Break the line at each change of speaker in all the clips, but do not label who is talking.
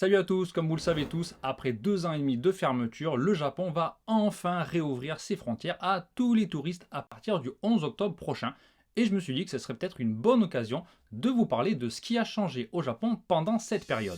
Salut à tous, comme vous le savez tous, après 2 ans et demi de fermeture, le Japon va enfin réouvrir ses frontières à tous les touristes à partir du 11 octobre prochain. Et je me suis dit que ce serait peut-être une bonne occasion de vous parler de ce qui a changé au Japon pendant cette période.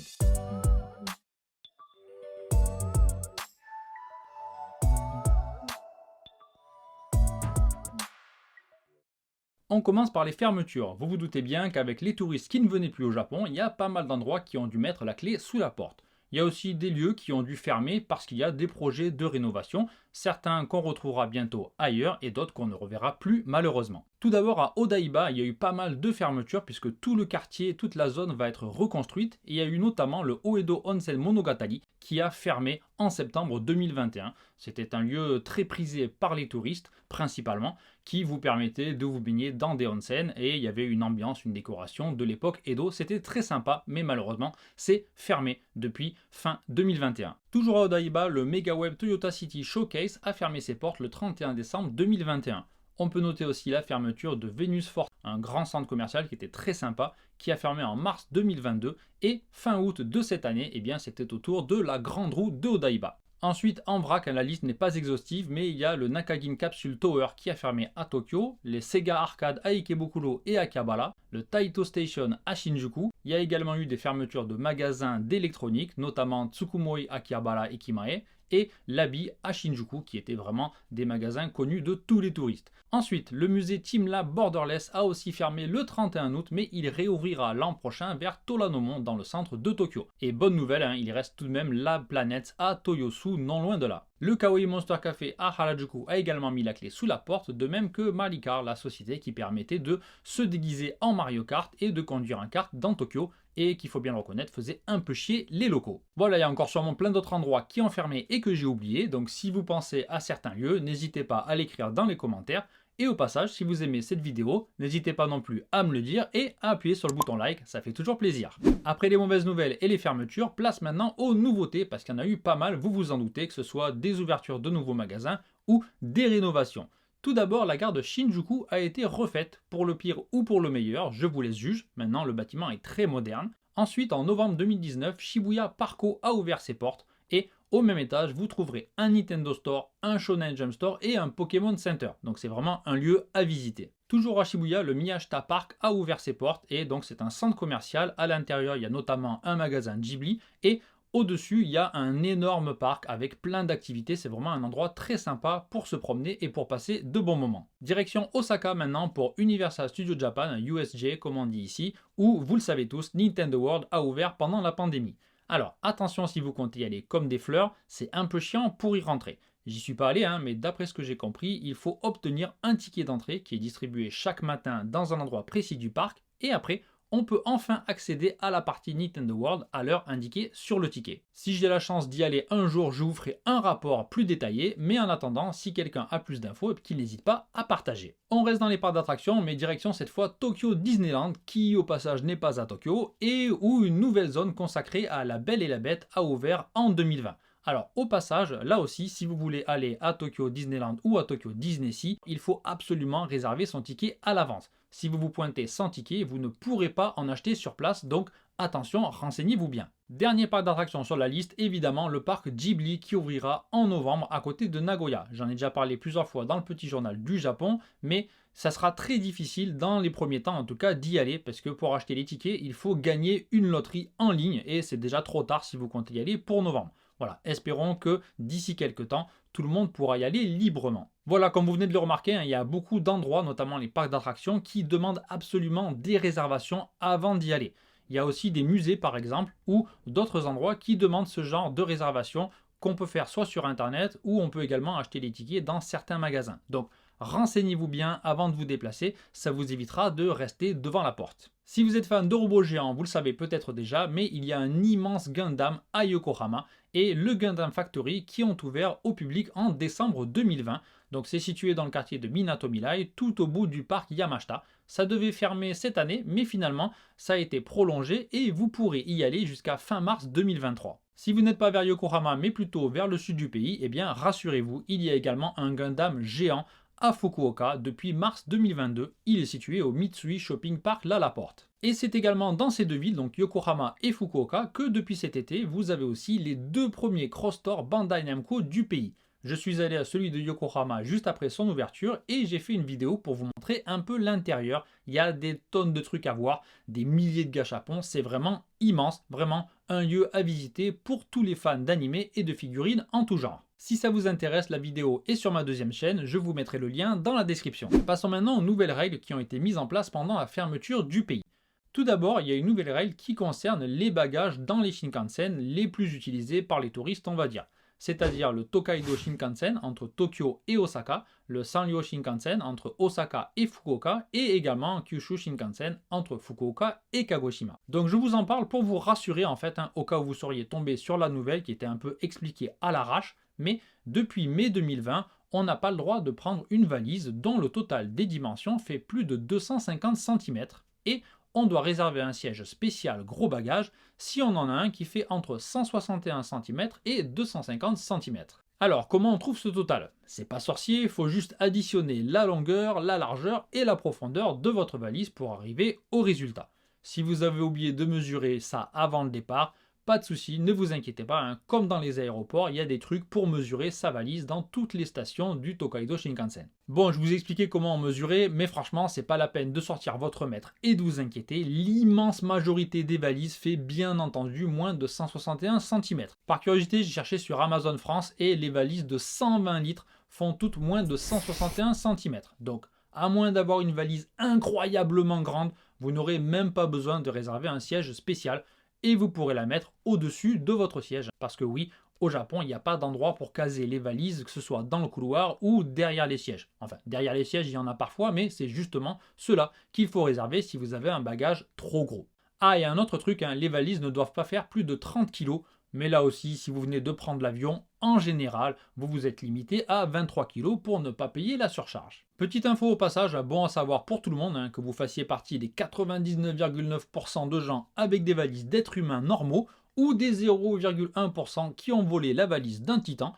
On commence par les fermetures. Vous vous doutez bien qu'avec les touristes qui ne venaient plus au Japon, il y a pas mal d'endroits qui ont dû mettre la clé sous la porte. Il y a aussi des lieux qui ont dû fermer parce qu'il y a des projets de rénovation, certains qu'on retrouvera bientôt ailleurs et d'autres qu'on ne reverra plus malheureusement. Tout d'abord à Odaiba, il y a eu pas mal de fermetures puisque tout le quartier, toute la zone va être reconstruite et il y a eu notamment le Oedo Onsen Monogatari qui a fermé en septembre 2021. C'était un lieu très prisé par les touristes principalement qui vous permettait de vous baigner dans des onsen et il y avait une ambiance, une décoration de l'époque Edo. C'était très sympa mais malheureusement c'est fermé depuis fin 2021. Toujours à Odaiba, le MegaWeb Toyota City Showcase a fermé ses portes le 31 décembre 2021. On peut noter aussi la fermeture de Venus Fort, un grand centre commercial qui était très sympa, qui a fermé en mars 2022 et fin août de cette année, eh bien c'était autour de la grande roue de Odaiba. Ensuite, en vrac, la liste n'est pas exhaustive, mais il y a le Nakagin Capsule Tower qui a fermé à Tokyo, les Sega Arcade à Ikebukuro et à Akihabara, le Taito Station à Shinjuku. Il y a également eu des fermetures de magasins d'électronique, notamment Tsukumoi Akihabara Ikimae et l'Abi à Shinjuku, qui étaient vraiment des magasins connus de tous les touristes. Ensuite, le musée Team Lab Borderless a aussi fermé le 31 août, mais il réouvrira l'an prochain vers Toranomon dans le centre de Tokyo. Et bonne nouvelle, il reste tout de même la planète à Toyosu, non loin de là. Le Kawaii Monster Café à Harajuku a également mis la clé sous la porte, de même que Maricar, la société qui permettait de se déguiser en Mario Kart et de conduire un kart dans Tokyo, et qu'il faut bien le reconnaître faisait un peu chier les locaux. Voilà, il y a encore sûrement plein d'autres endroits qui ont fermé et que j'ai oublié, donc si vous pensez à certains lieux, n'hésitez pas à l'écrire dans les commentaires. Et au passage, si vous aimez cette vidéo, n'hésitez pas non plus à me le dire et à appuyer sur le bouton like, ça fait toujours plaisir. Après les mauvaises nouvelles et les fermetures, place maintenant aux nouveautés parce qu'il y en a eu pas mal, vous vous en doutez, que ce soit des ouvertures de nouveaux magasins ou des rénovations. Tout d'abord, la gare de Shinjuku a été refaite, pour le pire ou pour le meilleur, je vous laisse juger, maintenant le bâtiment est très moderne. Ensuite, en novembre 2019, Shibuya Parco a ouvert ses portes et au même étage, vous trouverez un Nintendo Store, un Shonen Jump Store et un Pokémon Center. Donc c'est vraiment un lieu à visiter. Toujours à Shibuya, le Miyashita Park a ouvert ses portes et donc c'est un centre commercial. À l'intérieur, il y a notamment un magasin Ghibli et au-dessus, il y a un énorme parc avec plein d'activités. C'est vraiment un endroit très sympa pour se promener et pour passer de bons moments. Direction Osaka maintenant pour Universal Studio Japan, USJ comme on dit ici, où, vous le savez tous, Nintendo World a ouvert pendant la pandémie. Alors attention si vous comptez y aller comme des fleurs, c'est un peu chiant pour y rentrer. J'y suis pas allé, mais d'après ce que j'ai compris, il faut obtenir un ticket d'entrée qui est distribué chaque matin dans un endroit précis du parc et après, on peut enfin accéder à la partie Nintendo World à l'heure indiquée sur le ticket. Si j'ai la chance d'y aller un jour, je vous ferai un rapport plus détaillé, mais en attendant, si quelqu'un a plus d'infos, qu'il n'hésite pas à partager. On reste dans les parcs d'attractions, mais direction cette fois Tokyo Disneyland, qui au passage n'est pas à Tokyo, et où une nouvelle zone consacrée à La Belle et la Bête a ouvert en 2020. Alors au passage, là aussi, si vous voulez aller à Tokyo Disneyland ou à Tokyo DisneySea, il faut absolument réserver son ticket à l'avance. Si vous vous pointez sans ticket, vous ne pourrez pas en acheter sur place, donc attention, renseignez-vous bien. Dernier parc d'attractions sur la liste, évidemment le parc Ghibli qui ouvrira en novembre à côté de Nagoya. J'en ai déjà parlé plusieurs fois dans le petit journal du Japon, mais ça sera très difficile dans les premiers temps en tout cas d'y aller parce que pour acheter les tickets, il faut gagner une loterie en ligne et c'est déjà trop tard si vous comptez y aller pour novembre. Voilà, espérons que d'ici quelques temps, tout le monde pourra y aller librement. Voilà, comme vous venez de le remarquer, il y a beaucoup d'endroits, notamment les parcs d'attractions, qui demandent absolument des réservations avant d'y aller. Il y a aussi des musées par exemple, ou d'autres endroits qui demandent ce genre de réservation qu'on peut faire soit sur internet, ou on peut également acheter les tickets dans certains magasins. Donc renseignez-vous bien avant de vous déplacer, ça vous évitera de rester devant la porte. Si vous êtes fan de robots géants, vous le savez peut-être déjà, mais il y a un immense Gundam à Yokohama et le Gundam Factory qui ont ouvert au public en décembre 2020. Donc c'est situé dans le quartier de Minato Mirai, tout au bout du parc Yamashita. Ça devait fermer cette année, mais finalement ça a été prolongé et vous pourrez y aller jusqu'à fin mars 2023. Si vous n'êtes pas vers Yokohama mais plutôt vers le sud du pays, eh bien rassurez-vous, il y a également un Gundam géant à Fukuoka depuis mars 2022. Il est situé au Mitsui Shopping Park Laporte. Et c'est également dans ces deux villes, donc Yokohama et Fukuoka, que depuis cet été, vous avez aussi les deux premiers cross-stores Bandai Namco du pays. Je suis allé à celui de Yokohama juste après son ouverture et j'ai fait une vidéo pour vous montrer un peu l'intérieur. Il y a des tonnes de trucs à voir, des milliers de gâchapons, c'est vraiment immense, vraiment un lieu à visiter pour tous les fans d'anime et de figurines en tout genre. Si ça vous intéresse, la vidéo est sur ma deuxième chaîne, je vous mettrai le lien dans la description. Passons maintenant aux nouvelles règles qui ont été mises en place pendant la fermeture du pays. Tout d'abord, il y a une nouvelle règle qui concerne les bagages dans les Shinkansen les plus utilisés par les touristes, on va dire. C'est-à-dire le Tokaido Shinkansen entre Tokyo et Osaka, le Sanryo Shinkansen entre Osaka et Fukuoka, et également Kyushu Shinkansen entre Fukuoka et Kagoshima. Donc je vous en parle pour vous rassurer en fait, au cas où vous seriez tombé sur la nouvelle qui était un peu expliquée à l'arrache, mais depuis mai 2020, on n'a pas le droit de prendre une valise dont le total des dimensions fait plus de 250 cm, et on doit réserver un siège spécial gros bagages si on en a un qui fait entre 161 cm et 250 cm. Alors, comment on trouve ce total? C'est pas sorcier, il faut juste additionner la longueur, la largeur et la profondeur de votre valise pour arriver au résultat. Si vous avez oublié de mesurer ça avant le départ, pas de souci, ne vous inquiétez pas, hein. Comme dans les aéroports, il y a des trucs pour mesurer sa valise dans toutes les stations du Tokaido Shinkansen. Bon, je vous ai expliqué comment mesurer, mais franchement, c'est pas la peine de sortir votre mètre et de vous inquiéter. L'immense majorité des valises fait bien entendu moins de 161 cm. Par curiosité, j'ai cherché sur Amazon France et les valises de 120 litres font toutes moins de 161 cm. Donc, à moins d'avoir une valise incroyablement grande, vous n'aurez même pas besoin de réserver un siège spécial. Et vous pourrez la mettre au-dessus de votre siège. Parce que oui, au Japon, il n'y a pas d'endroit pour caser les valises, que ce soit dans le couloir ou derrière les sièges. Enfin, derrière les sièges, il y en a parfois, mais c'est justement ceux-là qu'il faut réserver si vous avez un bagage trop gros. Ah, et un autre truc, les valises ne doivent pas faire plus de 30 kg. Mais là aussi, si vous venez de prendre l'avion, en général, vous vous êtes limité à 23 kg pour ne pas payer la surcharge. Petite info au passage, bon à savoir pour tout le monde, que vous fassiez partie des 99,9% de gens avec des valises d'êtres humains normaux ou des 0,1% qui ont volé la valise d'un titan.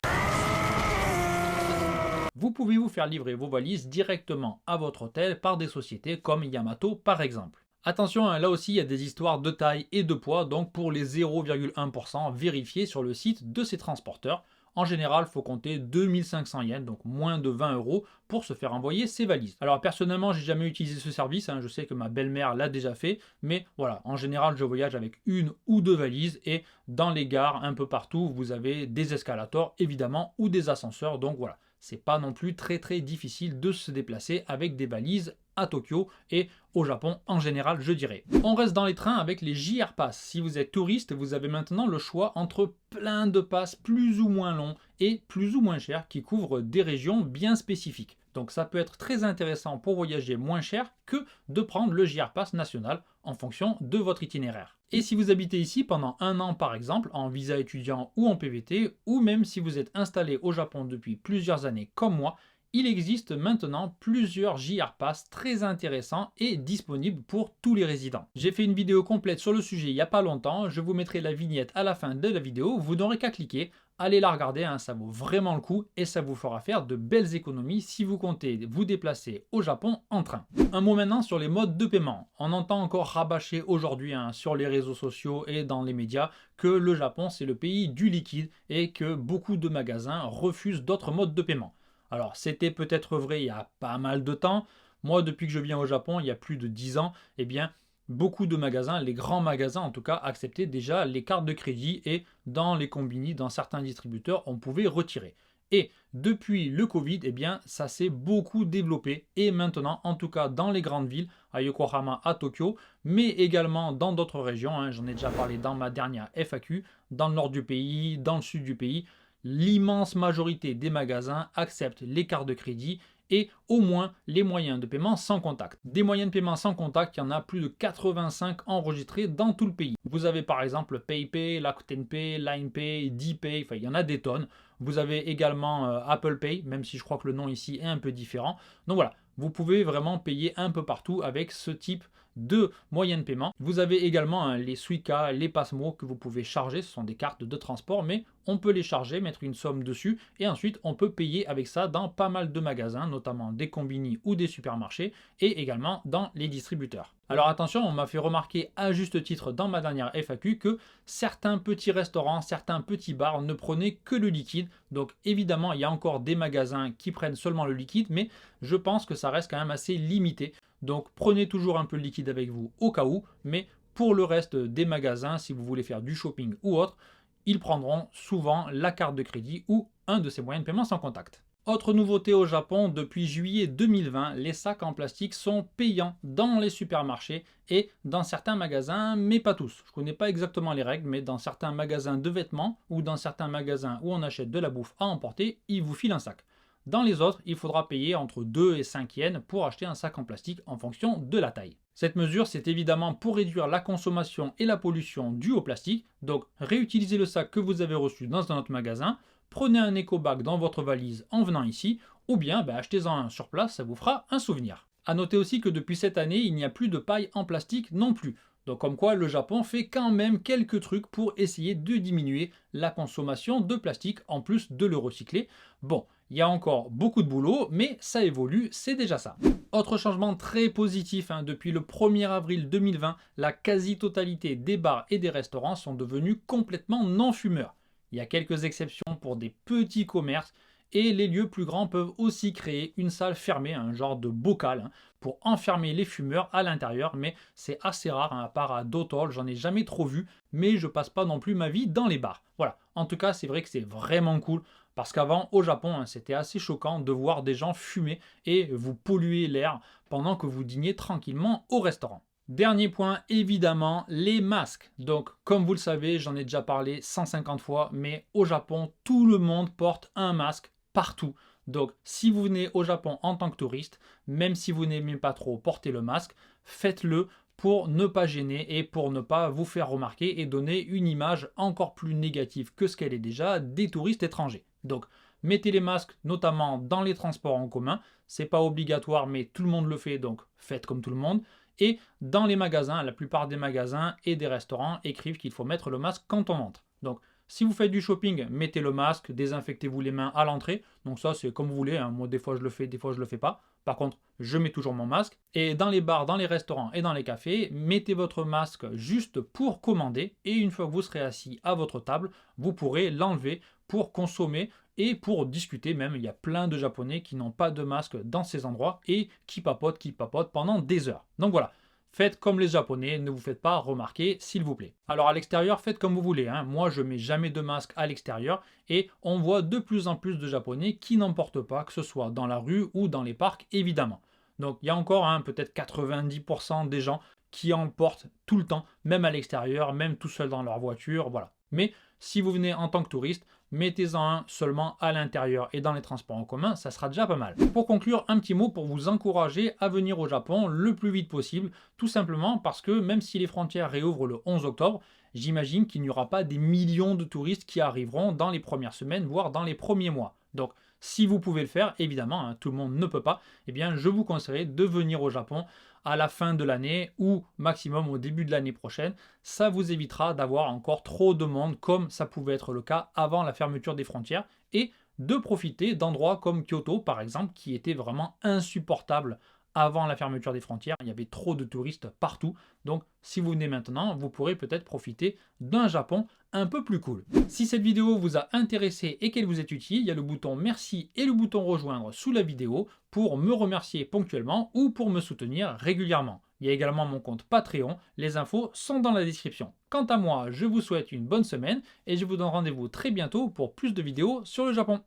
Vous pouvez vous faire livrer vos valises directement à votre hôtel par des sociétés comme Yamato par exemple. Attention, là aussi il y a des histoires de taille et de poids, donc pour les 0,1%, vérifiez sur le site de ces transporteurs. En général, il faut compter 2500 yens, donc moins de 20 € pour se faire envoyer ces valises. Alors personnellement, j'ai jamais utilisé ce service, je sais que ma belle-mère l'a déjà fait, mais voilà, en général, je voyage avec une ou deux valises et dans les gares, un peu partout, vous avez des escalators évidemment ou des ascenseurs, donc voilà. C'est pas non plus très difficile de se déplacer avec des valises à Tokyo et au Japon en général, je dirais. On reste dans les trains avec les JR Pass. Si vous êtes touriste, vous avez maintenant le choix entre plein de passes plus ou moins longs et plus ou moins chers qui couvrent des régions bien spécifiques. Donc ça peut être très intéressant pour voyager moins cher que de prendre le JR Pass national en fonction de votre itinéraire. Et si vous habitez ici pendant un an par exemple, en visa étudiant ou en PVT, ou même si vous êtes installé au Japon depuis plusieurs années comme moi, il existe maintenant plusieurs JR Pass très intéressants et disponibles pour tous les résidents. J'ai fait une vidéo complète sur le sujet il n'y a pas longtemps, je vous mettrai la vignette à la fin de la vidéo, vous n'aurez qu'à cliquer, allez la regarder, ça vaut vraiment le coup et ça vous fera faire de belles économies si vous comptez vous déplacer au Japon en train. Un mot maintenant sur les modes de paiement. On entend encore rabâcher aujourd'hui sur les réseaux sociaux et dans les médias que le Japon c'est le pays du liquide et que beaucoup de magasins refusent d'autres modes de paiement. Alors, c'était peut-être vrai il y a pas mal de temps. Moi, depuis que je viens au Japon, il y a plus de 10 ans, eh bien, beaucoup de magasins, les grands magasins en tout cas, acceptaient déjà les cartes de crédit et dans les combini, dans certains distributeurs, on pouvait retirer. Et depuis le Covid, eh bien, ça s'est beaucoup développé et maintenant, en tout cas dans les grandes villes, à Yokohama, à Tokyo, mais également dans d'autres régions, j'en ai déjà parlé dans ma dernière FAQ, dans le nord du pays, dans le sud du pays, l'immense majorité des magasins acceptent les cartes de crédit et au moins les moyens de paiement sans contact. Des moyens de paiement sans contact, il y en a plus de 85 enregistrés dans tout le pays. Vous avez par exemple PayPay, Rakuten Pay, LinePay, DPay, il y en a des tonnes. Vous avez également Apple Pay, même si je crois que le nom ici est un peu différent. Donc voilà, vous pouvez vraiment payer un peu partout avec ce type de moyens de paiement. Vous avez également hein, les Suica, les Passmo que vous pouvez charger, ce sont des cartes de transport, mais on peut les charger, mettre une somme dessus et ensuite on peut payer avec ça dans pas mal de magasins, notamment des combini ou des supermarchés et également dans les distributeurs. Alors attention, on m'a fait remarquer à juste titre dans ma dernière FAQ que certains petits restaurants, certains petits bars ne prenaient que le liquide. Donc évidemment, il y a encore des magasins qui prennent seulement le liquide, mais je pense que ça reste quand même assez limité. Donc prenez toujours un peu de liquide avec vous au cas où, mais pour le reste des magasins, si vous voulez faire du shopping ou autre, ils prendront souvent la carte de crédit ou un de ces moyens de paiement sans contact. Autre nouveauté au Japon, depuis juillet 2020, les sacs en plastique sont payants dans les supermarchés et dans certains magasins, mais pas tous. Je ne connais pas exactement les règles, mais dans certains magasins de vêtements ou dans certains magasins où on achète de la bouffe à emporter, ils vous filent un sac. Dans les autres, il faudra payer entre 2 et 5 yens pour acheter un sac en plastique en fonction de la taille. Cette mesure, c'est évidemment pour réduire la consommation et la pollution due au plastique. Donc, réutilisez le sac que vous avez reçu dans un autre magasin, prenez un éco-bag dans votre valise en venant ici, ou bien achetez-en un sur place, ça vous fera un souvenir. A noter aussi que depuis cette année, il n'y a plus de paille en plastique non plus. Donc comme quoi le Japon fait quand même quelques trucs pour essayer de diminuer la consommation de plastique en plus de le recycler. Bon, il y a encore beaucoup de boulot, mais ça évolue, c'est déjà ça. Autre changement très positif, depuis le 1er avril 2020, la quasi-totalité des bars et des restaurants sont devenus complètement non-fumeurs. Il y a quelques exceptions pour des petits commerces et les lieux plus grands peuvent aussi créer une salle fermée, un genre de bocal, pour enfermer les fumeurs à l'intérieur, mais c'est assez rare, à part à Dotol, j'en ai jamais trop vu, mais je passe pas non plus ma vie dans les bars. Voilà, en tout cas c'est vrai que c'est vraiment cool, parce qu'avant au Japon c'était assez choquant de voir des gens fumer et vous polluer l'air pendant que vous dîniez tranquillement au restaurant. Dernier point, évidemment, les masques. Donc, comme vous le savez, j'en ai déjà parlé 150 fois, mais au Japon, tout le monde porte un masque partout. Donc, si vous venez au Japon en tant que touriste, même si vous n'aimez pas trop porter le masque, faites-le pour ne pas gêner et pour ne pas vous faire remarquer et donner une image encore plus négative que ce qu'elle est déjà des touristes étrangers. Donc, mettez les masques notamment dans les transports en commun. C'est pas obligatoire, mais tout le monde le fait, donc faites comme tout le monde. Et dans les magasins, la plupart des magasins et des restaurants écrivent qu'il faut mettre le masque quand on entre. Donc, si vous faites du shopping, mettez le masque, désinfectez-vous les mains à l'entrée. Donc ça, c'est comme vous voulez. Moi, des fois, je le fais, des fois, je le fais pas. Par contre, je mets toujours mon masque. Et dans les bars, dans les restaurants et dans les cafés, mettez votre masque juste pour commander. Et une fois que vous serez assis à votre table, vous pourrez l'enlever pour consommer et pour discuter même. Il y a plein de Japonais qui n'ont pas de masque dans ces endroits et qui papotent pendant des heures. Donc voilà. Faites comme les Japonais, ne vous faites pas remarquer, s'il vous plaît. Alors à l'extérieur, faites comme vous voulez. Moi, je mets jamais de masque à l'extérieur et on voit de plus en plus de Japonais qui n'en portent pas, que ce soit dans la rue ou dans les parcs, évidemment. Donc il y a encore peut-être 90% des gens qui en portent tout le temps, même à l'extérieur, même tout seul dans leur voiture, voilà. Mais si vous venez en tant que touriste, mettez-en un seulement à l'intérieur et dans les transports en commun, ça sera déjà pas mal. Pour conclure, un petit mot pour vous encourager à venir au Japon le plus vite possible, tout simplement parce que même si les frontières réouvrent le 11 octobre, j'imagine qu'il n'y aura pas des millions de touristes qui arriveront dans les premières semaines, voire dans les premiers mois. Donc, si vous pouvez le faire, évidemment, tout le monde ne peut pas, eh bien, je vous conseillerais de venir au Japon à la fin de l'année ou maximum au début de l'année prochaine. Ça vous évitera d'avoir encore trop de monde comme ça pouvait être le cas avant la fermeture des frontières et de profiter d'endroits comme Kyoto par exemple qui étaient vraiment insupportables avant la fermeture des frontières. Il y avait trop de touristes partout. Donc si vous venez maintenant, vous pourrez peut-être profiter d'un Japon un peu plus cool. Si cette vidéo vous a intéressé et qu'elle vous est utile, il y a le bouton merci et le bouton rejoindre sous la vidéo pour me remercier ponctuellement ou pour me soutenir régulièrement. Il y a également mon compte Patreon, les infos sont dans la description. Quant à moi, je vous souhaite une bonne semaine et je vous donne rendez-vous très bientôt pour plus de vidéos sur le Japon.